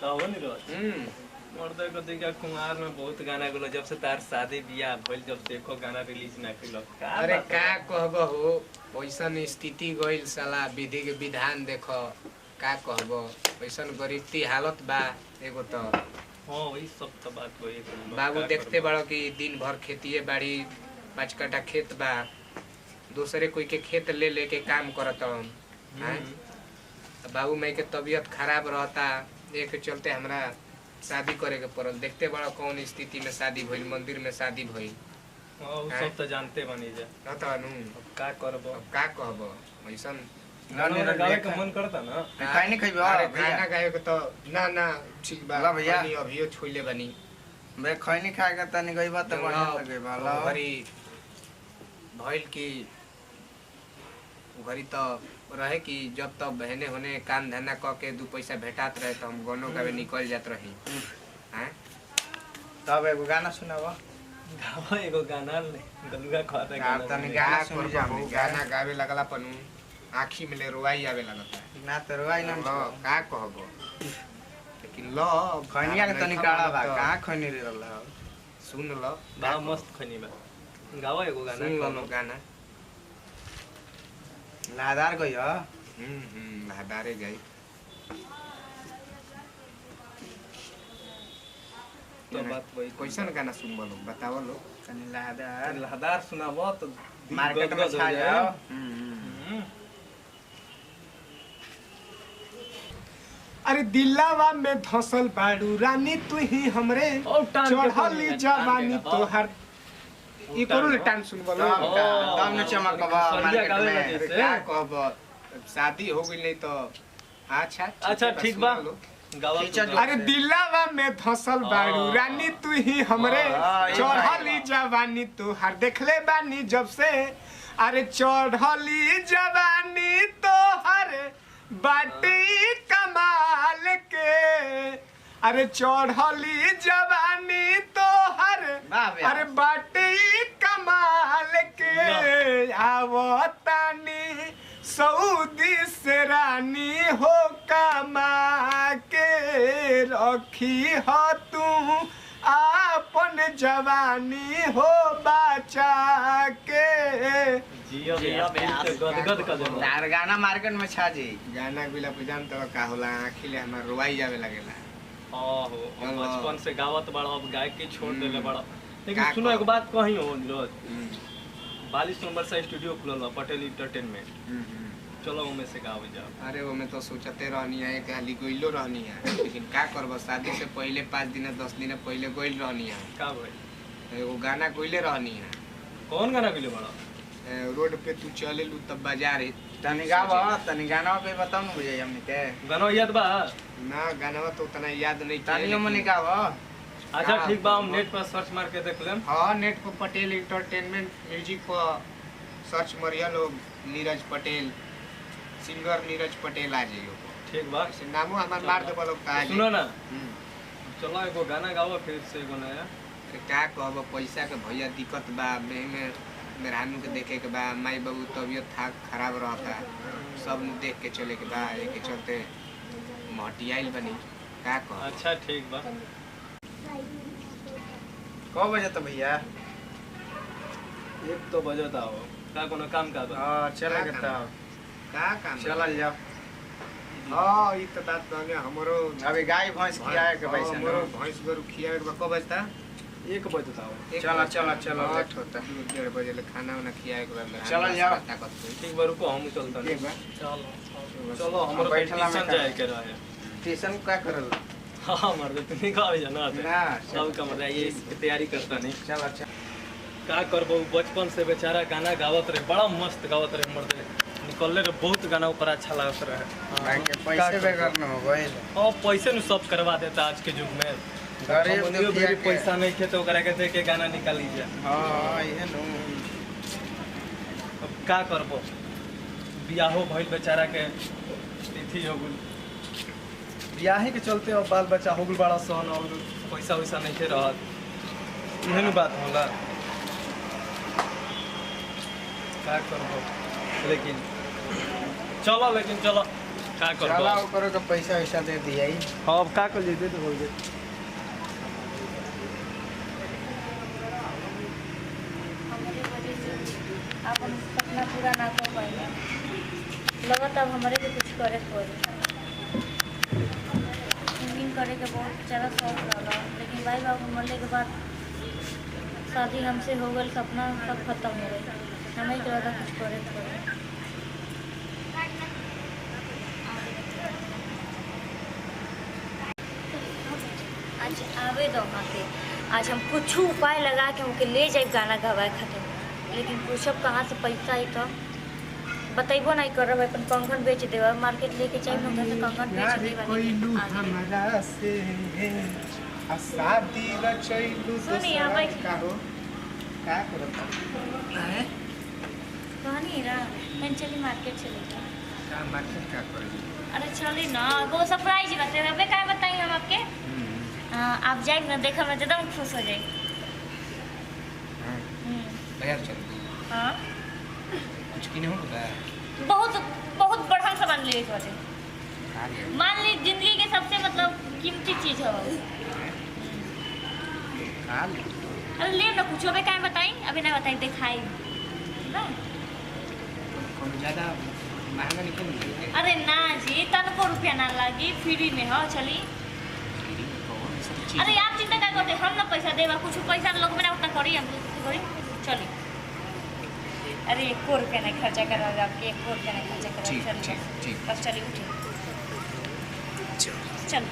कहो नहीं रोज मर्द को देखा कुमार में बहुत गाना गुलो जब से तार शादी बियाह भइल जब देखो गाना रिलीज ना कइलो अरे का कहबो हो ओइसन स्थिति गइल साला विधि के विधान देखो का कहबो ओइसन गरीबती हालत बा एगो तो हां वही सब तो बात होई बाबू देखते बड़ो कि दिन भर खेतीए बाड़ी 5 कट्ठा खेत बा दूसरे कोई के खेत ले लेके काम करत हैं बाबू माई के तबीयत खराब रहता एक चलते हमरा शादी करे के पड़ल देखते बड़ा कौन स्थिति में शादी भइल मंदिर में शादी भइल हां सब तो जानते बनी जा रहता नु अब का करबो अब का कहबो ऐसन गाना गावे के मन करता ना खाई नहीं खइबो अरे गाना गाए के तो ना ना ठीक बा ला भैया पानी अभियो छोइले बनी बे खैनी खाए के तनी गइबा त बढ़िया लगेबा ला घरी भइल की घरी तो रहे कि जब तक बहने होने काम धंधा क के 2 पैसा भेटात रहे तो हम गानो गावे निकल जात रही हैं तब एगो गाना सुनाबो गावा एगो गाना ले गलुआ खाता गाना तनी गाना सुन जा गाना गावे लगला पनु आँखी में ले रोवाई आवे लगता ना तो रोई ना का कहबो लेकिन लो खैनिया के तनी काड़ा बा का खैनी रे रहला सुन लो बड़ा मस्त खनी बा गावा एगो गाना सुन कोनो लो गाना लादार गयो लादारे गई तो बात वही कैसन गाना सुन बोलो बताओ लो तनी लादार लहदार सुनाबो तो मार्केट में छा जाओ अरे दिलावा में धसल बाड़ू रानी तू ही हमरे चढ़ली जवानी तोहर ई करू ले टान सुन बोलो तब न चमकबा मार्केट में क्या कहबो शादी हो गई नहीं तो अच्छा ठीक बा गावा अरे दिलावा में धसल बाड़ू रानी तू ही हमरे चढ़ली जवानी तोहर देखले बानी जब से अरे चढ़ली जवानी तोहर बाटी कमाल के अरे चढ़ली जवानी तोहर अरे बाटी कमाल के आवतानी सऊदी से रानी हो कमा के रखी हो तू आपन जवानी हो बचा के जियो गदगद कर दे तार गाना मार्केट में छा जी गाना बिला जान तो का होला आँखी ले हमार रोवाई जावे लगेला ओहो बचपन से गावत बड़ा अब गाय के छोड़ देले बड़ा लेकिन सुनो एक बात कही हो नीरज 42 नंबर से स्टूडियो खुलल है पटेल एंटरटेनमेंट चलो उमे से गावे जाओ अरे वो में तो सोचते रहनी है कि हाली गइलो रहनी है लेकिन का करब शादी से पहले 5 दिन 10 दिन पहले गइल रहनी है का भाई एगो गाना गइले रहनी है कौन गाना गइले बड़ा रोड पे तू चले लू तब बाजार तनी गावा तनी गाना पे बताओ न बुझाई हमने के गाना याद बा ना गाना तो उतना याद नहीं तनी हमने गावा अच्छा ठीक बा हम नेट पर सर्च मार के देख लेम हां नेट पर पटेल एंटरटेनमेंट म्यूजिक पर सर्च मारिया लोग नीरज पटेल सिंगर नीरज पटेल आ जाइयो ठीक बा से नामो हमार मार दे लोग का सुनो ना चलो एगो गाना गाओ फिर से एगो नया क्या कहब पैसा के भैया दिक्कत बा में मेहरानू के देखे के बा माई बाबू तबियत था खराब रहता सब देख के चले के बा एक चलते महटियाइल बनी का कह अच्छा ठीक बा कब बजे तो भैया 1 तो बजत आओ का कोनो काम का बा हां चले के त का काम चल जाओ हां ई तो बात कहने हमरो अबे गाय भैंस खियाए के पैसा हमरो भैंस गरु खियाए के कब बजता 1 बजत आओ चलो लेट होता 1:30 बजे ले खाना वाला खियाए के बाद चलो जाओ ठीक बा रुको हम चलता ठीक बा चलो हमरो बैठला में ट्यूशन जाए के रहे ट्यूशन का करल हां मर्द तुम नहीं गावे जाना ना सब का मतलब ये तैयारी करता नहीं चल का करबो बचपन से बेचारा गाना गावत रहे बड़ा मस्त गावत रहे मर्द निकलले रे बहुत गाना ऊपर अच्छा लागत रहे भाई के पैसे बेगर न हो गइल और पैसे न सब करवा देता आज के युग में गरीब दुखिया के पैसा नहीं थे तो ओकरा के दे के गाना निकाल लीजिए हां ये नो अब का करबो बियाहो भइल बेचारा के तिथि हो गेल बियाहे के चलते अब बाल बच्चा हो गेल बड़ा सहन और पैसा वैसा नहीं थे रहत इहे बात होला का करबो लेकिन चलो का कर चला ओकरो के पैसा वैसा दे दिया ही अब का कर लेते तो हो गए हमारे वजह से आप हम सपना पूरा ना कर पाएंगे लगता अब हमारे भी कुछ करे पड़े सिंगिंग करे के बहुत ज़्यादा शौक रहा लेकिन भाई बाबू मरने के बाद शादी हमसे हो गई सपना सब खत्म हो गई हमें के लगा कुछ करे पड़े आज आवे दो वहाँ से आज हम कुछ उपाय लगा के हमके ले जाए गाना गवाए खातिर लेकिन पूछब कहाँ से पैसा आई तो बतेबो नहीं कर रहा अपन कंगन बेच देवा मार्केट लेके जाए हम घर से कंगन बेच देवा हमरा से आ शादी रचैलू सुनी, अब आई- का हो का करत है कहानी रहा मैं चली मार्केट चली का मार्केट का करी अरे चली ना वो सरप्राइज बताए अबे क्या बताएंगे हम आपके आप जाए ना देखा मैं एकदम खुश हो जाए बाजार चल हाँ कुछ किने हो बता बहुत बहुत बड़ा सामान ले वजह का ले मान ली जिंदगी के सबसे मतलब कीमती चीज है वो। का ले अरे ले ना कुछ अबे क्या बताई अभी ना बताई दिखाई ना कौन ज्यादा महंगा निकल नहीं अरे ना जी तनको रुपया ना लगी फ्री में हो चली अरे आप चिंता क्या करते हम ना पैसा देवा कुछ पैसा लोग में उतना करी हम करी चली अरे 1 रुपया नहीं खर्चा करा आपके 1 रुपया नहीं खर्चा करा ठीक, चल ठीक, ठीक। बस चली उठी चल